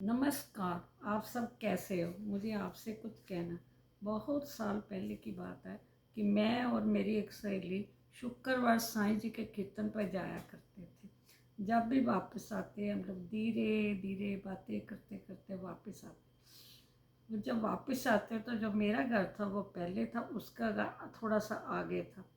नमस्कार। आप सब कैसे हो? मुझे आपसे कुछ कहना। बहुत साल पहले की बात है कि मैं और मेरी एक सहेली शुक्रवार साईं जी के कीर्तन पर जाया करते थे। जब भी वापस आते हम लोग धीरे धीरे बातें करते करते वापस आते। वो जब वापस आते तो जो मेरा घर था वो पहले था, उसका घर थोड़ा सा आगे था।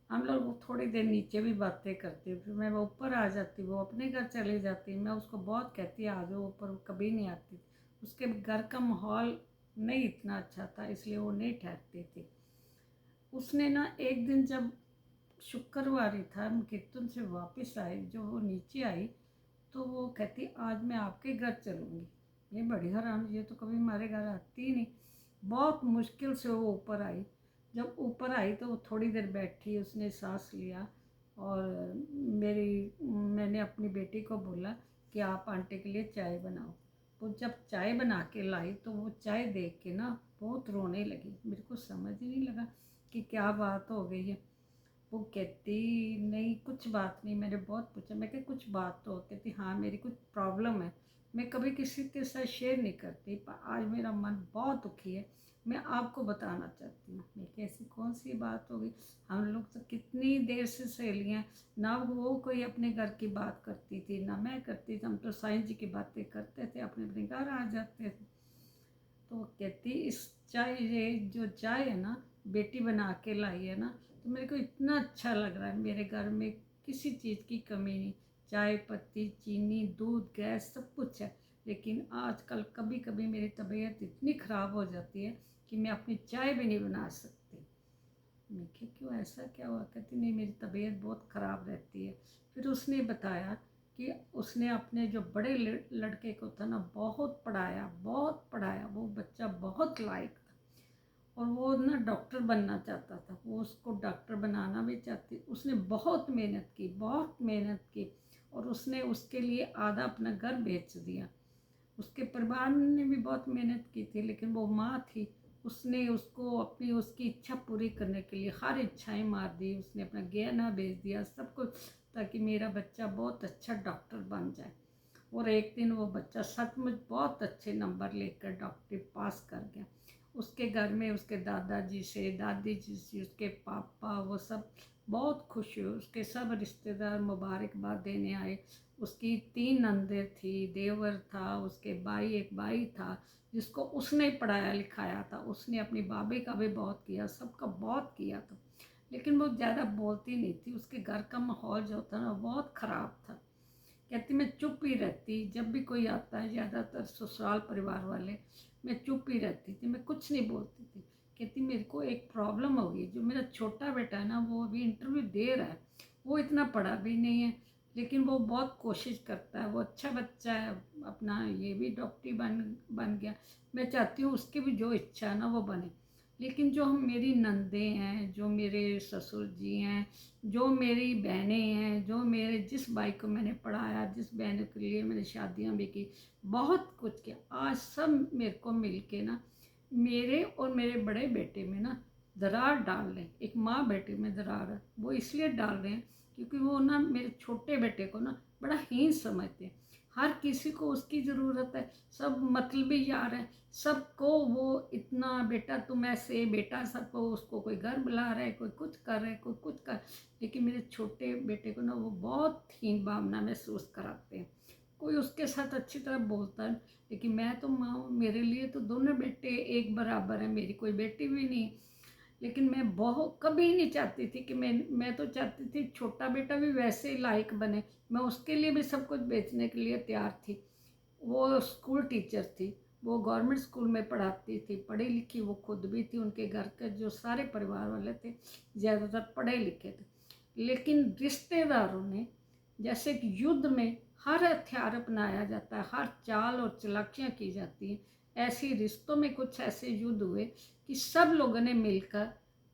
हम लोग थोड़ी देर नीचे भी बातें करते, फिर मैं वो ऊपर आ जाती, वो अपने घर चली जाती। मैं उसको बहुत कहती आ जाओ ऊपर, वो कभी नहीं आती। उसके घर का माहौल नहीं इतना अच्छा था, इसलिए वो नहीं ठहरती थी। उसने ना एक दिन जब शुक्रवार ही था, हम कीर्तन से वापस आए, जो वो नीचे आई तो वो कहती आज मैं आपके घर चलूँगी। ये बड़ी हैरान, ये तो कभी हमारे घर आती ही नहीं। बहुत मुश्किल से वो ऊपर आई। जब ऊपर आई तो वो थोड़ी देर बैठी, उसने सांस लिया और मैंने अपनी बेटी को बोला कि आप आंटी के लिए चाय बनाओ। वो जब चाय बना के लाई तो वो चाय देख के ना बहुत रोने लगी। मेरे को समझ ही नहीं लगा कि क्या बात हो गई है। वो कहती नहीं कुछ बात नहीं। मैंने बहुत पूछा, मैं क्या कुछ बात तो? कहती हाँ मेरी कुछ प्रॉब्लम है, मैं कभी किसी के साथ शेयर नहीं करती, पर आज मेरा मन बहुत दुखी है, मैं आपको बताना चाहती हूँ। मैं कैसी कौन सी बात होगी? हम लोग तो कितनी देर से सहेलियाँ, ना वो कोई अपने घर की बात करती थी ना मैं करती थी। हम तो साईं जी की बातें करते थे, अपने अपने घर आ जाते थे। तो वो कहती इस चाय, ये जो चाय है ना बेटी बना के लाई है ना, तो मेरे को इतना अच्छा लग रहा है। मेरे घर में किसी चीज़ की कमी नहीं, चाय पत्ती चीनी दूध गैस सब कुछ है। लेकिन आजकल कभी कभी मेरी तबीयत इतनी ख़राब हो जाती है कि मैं अपनी चाय भी नहीं बना सकती। मैं क्या क्यों, ऐसा क्या हुआ? कहती नहीं मेरी तबीयत बहुत ख़राब रहती है। फिर उसने बताया कि उसने अपने जो बड़े लड़के को था ना बहुत पढ़ाया, बहुत पढ़ाया। वो बच्चा बहुत लायक था और वो ना डॉक्टर बनना चाहता था। वो उसको डॉक्टर बनाना भी चाहती। उसने बहुत मेहनत की, बहुत मेहनत की, और उसने उसके लिए आधा अपना घर बेच दिया। उसके परिवार ने भी बहुत मेहनत की थी, लेकिन वो माँ थी, उसने उसको अपनी उसकी इच्छा पूरी करने के लिए हर इच्छाएं मार दी। उसने अपना गहना बेच दिया, सब कुछ, ताकि मेरा बच्चा बहुत अच्छा डॉक्टर बन जाए। और एक दिन वो बच्चा सचमुच बहुत अच्छे नंबर लेकर डॉक्टरी पास कर गया। उसके घर में उसके दादाजी से, दादी जी से, उसके पापा, वो सब बहुत खुश हुए। उसके सब रिश्तेदार मुबारकबाद देने आए। उसकी 3 नंदें थी, देवर था, उसके भाई, एक भाई था जिसको उसने पढ़ाया लिखाया था। उसने अपनी भाभी का भी बहुत किया, सबका बहुत किया था। लेकिन वो ज़्यादा बोलती नहीं थी। उसके घर का माहौल जो था ना बहुत ख़राब था। कहती मैं चुप ही रहती, जब भी कोई आता है, ज़्यादातर ससुराल परिवार वाले, मैं चुप ही रहती थी, मैं कुछ नहीं बोलती थी। कहती मेरे को एक प्रॉब्लम हो गई। जो मेरा छोटा बेटा है ना वो अभी इंटरव्यू दे रहा है, वो इतना पढ़ा भी नहीं है, लेकिन वो बहुत कोशिश करता है, वो अच्छा बच्चा है, अपना ये भी डॉक्टरी बन गया। मैं चाहती हूँ उसकी भी जो इच्छा है ना वो बने। लेकिन जो हम मेरी नंदें हैं, जो मेरे ससुर जी हैं, जो मेरी बहनें हैं, जो मेरे जिस भाई को मैंने पढ़ाया, जिस बहन के लिए मैंने शादियाँ भी की, बहुत कुछ किया, आज सब मेरे को मिल के ना मेरे और मेरे बड़े बेटे में ना दरार डाल रहे हैं। एक माँ बेटे में दरार है, वो इसलिए डाल रहे हैं क्योंकि वो ना मेरे छोटे बेटे को ना बड़ा हीन समझते हैं। हर किसी को उसकी ज़रूरत है, सब मतलबी यार है, सबको वो इतना बेटा तुम ऐसे, बेटा सबको, उसको कोई घर बुला रहा है, कोई कुछ कर रहा है, कोई कुछ कर। लेकिन मेरे छोटे बेटे को ना वो बहुत हीन भावना महसूस कराते हैं। कोई उसके साथ अच्छी तरह बोलता है, लेकिन मैं तो माँ हूँ, मेरे लिए तो दोनों बेटे एक बराबर है, मेरी कोई बेटी भी नहीं। लेकिन मैं बहुत कभी नहीं चाहती थी कि मैं तो चाहती थी छोटा बेटा भी वैसे ही लायक बने। मैं उसके लिए भी सब कुछ बेचने के लिए तैयार थी। वो स्कूल टीचर थी, वो गवर्नमेंट स्कूल में पढ़ाती थी, पढ़ी लिखी वो खुद भी थी। उनके घर के जो सारे परिवार वाले थे ज़्यादातर पढ़े लिखे थे। लेकिन रिश्तेदारों ने, जैसे कि युद्ध में हर हथियार अपनाया जाता है, हर चाल और चालाकियाँ की जाती हैं, ऐसे रिश्तों में कुछ ऐसे युद्ध हुए कि सब लोगों ने मिलकर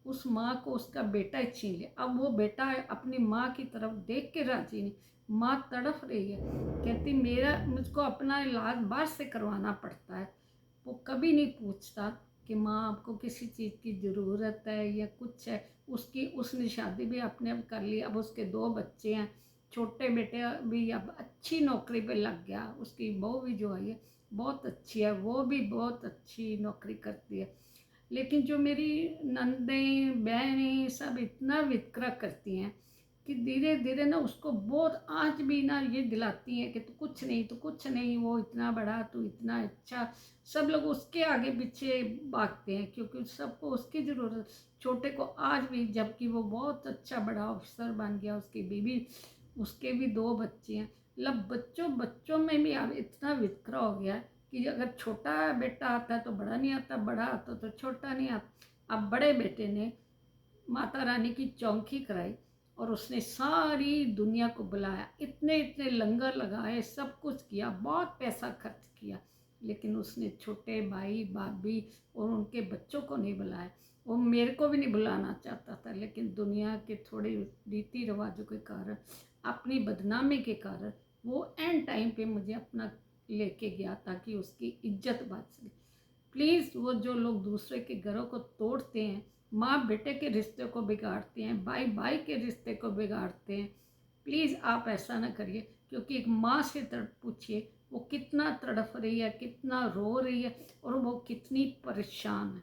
उस माँ को उसका बेटा ही छीन लिया। अब वो बेटा अपनी माँ की तरफ देख के राजी नहीं। माँ तड़फ रही है, कहती मेरा, मुझको अपना इलाज बाहर से करवाना पड़ता है। वो कभी नहीं पूछता कि माँ आपको किसी चीज़ की ज़रूरत है या कुछ है। उसने शादी भी अपने अब कर ली, अब उसके 2 बच्चे हैं। छोटे बेटे भी अब अच्छी नौकरी पे लग गया, उसकी बहू भी जो आई है बहुत अच्छी है, वो भी बहुत अच्छी नौकरी करती है। लेकिन जो मेरी नंदें बहनें सब इतना वितकरा करती हैं कि धीरे धीरे ना उसको बहुत आज भी ना ये दिलाती हैं कि तू कुछ नहीं, तू कुछ नहीं, वो इतना बड़ा, तू इतना अच्छा। सब लोग उसके आगे पीछे भागते हैं क्योंकि सबको उसकी ज़रूरत। छोटे को आज भी, जबकि वो बहुत अच्छा बड़ा अफसर बन गया, उसकी बीवी, उसके भी 2 बच्चे हैं, मतलब बच्चों बच्चों में भी अब इतना वितकरा हो गया है कि अगर छोटा बेटा आता है तो बड़ा नहीं आता, बड़ा आता तो छोटा नहीं आता। अब बड़े बेटे ने माता रानी की चौकी कराई और उसने सारी दुनिया को बुलाया, इतने इतने लंगर लगाए, सब कुछ किया, बहुत पैसा खर्च किया, लेकिन उसने छोटे भाई भाभी और उनके बच्चों को नहीं बुलाया। वो मेरे को भी नहीं बुलाना चाहता था, लेकिन दुनिया के थोड़े रीति रिवाजों के कारण, अपनी बदनामी के कारण, वो एंड टाइम पे मुझे अपना लेके गया ताकि उसकी इज्जत बच सके। प्लीज़, वो जो लोग दूसरे के घरों को तोड़ते हैं, माँ बेटे के रिश्ते को बिगाड़ते हैं, भाई भाई के रिश्ते को बिगाड़ते हैं, प्लीज़ आप ऐसा ना करिए। क्योंकि एक माँ से पूछिए वो कितना तड़फ रही है, कितना रो रही है और वो कितनी परेशान है।